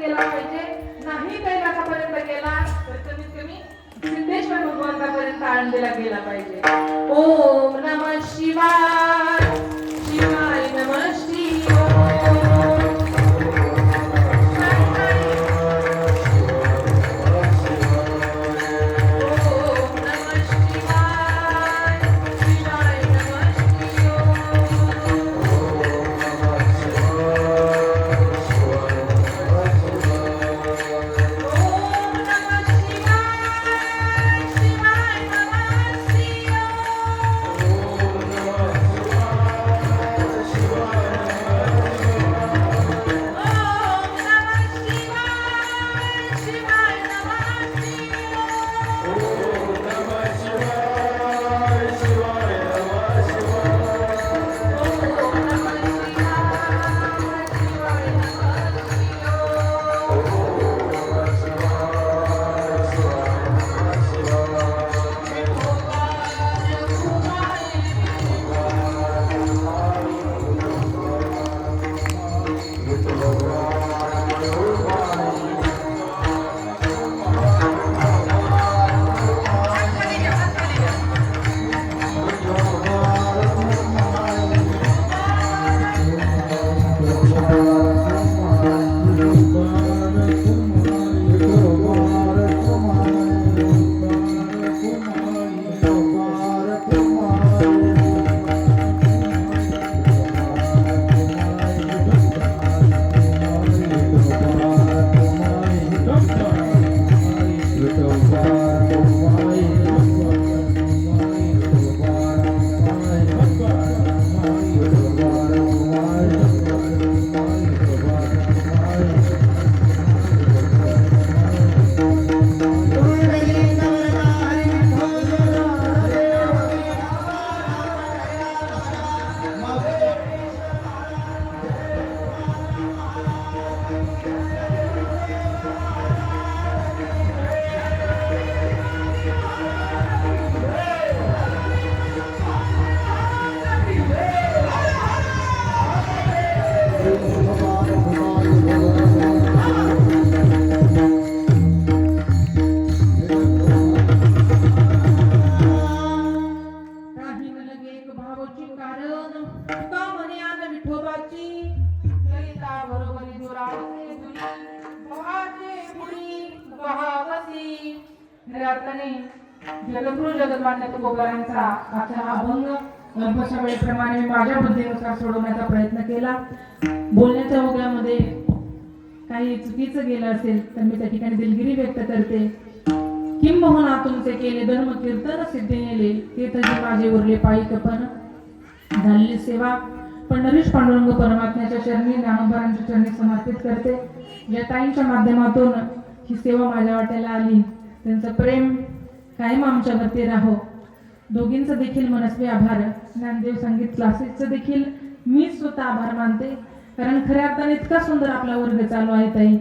केला पाहिजे, नाही कैलासापर्यंत गेला तर कमीत कमी सिद्धेश्वर भगवंतापर्यंत आळंदीला गेला पाहिजे. ओम नमः शिवाय, शिवाय नमः शिवाय. जगद्गुरु जगद्मान्य तुकोबारायांचा आजचा हा अभंग अल्पशा वेळेप्रमाणे मी माझ्या बुद्धीनुसार सोडवण्याचा प्रयत्न केला. बोलण्याच्या ओघामध्ये काही चुकीचं गेलं असेल तर मी त्या ठिकाणी दिलगिरी व्यक्त करते. किंबहुना तुमचे केले धर्म कीर्तन सिद्धी नेले, तीर्थजी माझे उरले पायी कपन झालेली सेवा पंढरीश पांडुरंग परमात्म्याच्या चरणी ज्ञानोबारांच्या चरणी समर्पित करते. या ताईंच्या माध्यमातून ही सेवा माझ्या वाट्याला आली, त्यांचं प्रेम कायम आमच्यावरती राहो. दोघींचं देखील मनस्वी आभार. ज्ञानदेव संगीत क्लासेसचं देखील मी स्वतः आभार मानते, कारण खऱ्या अर्थाने इतका सुंदर आपला वर्ग चालू आहे ताई.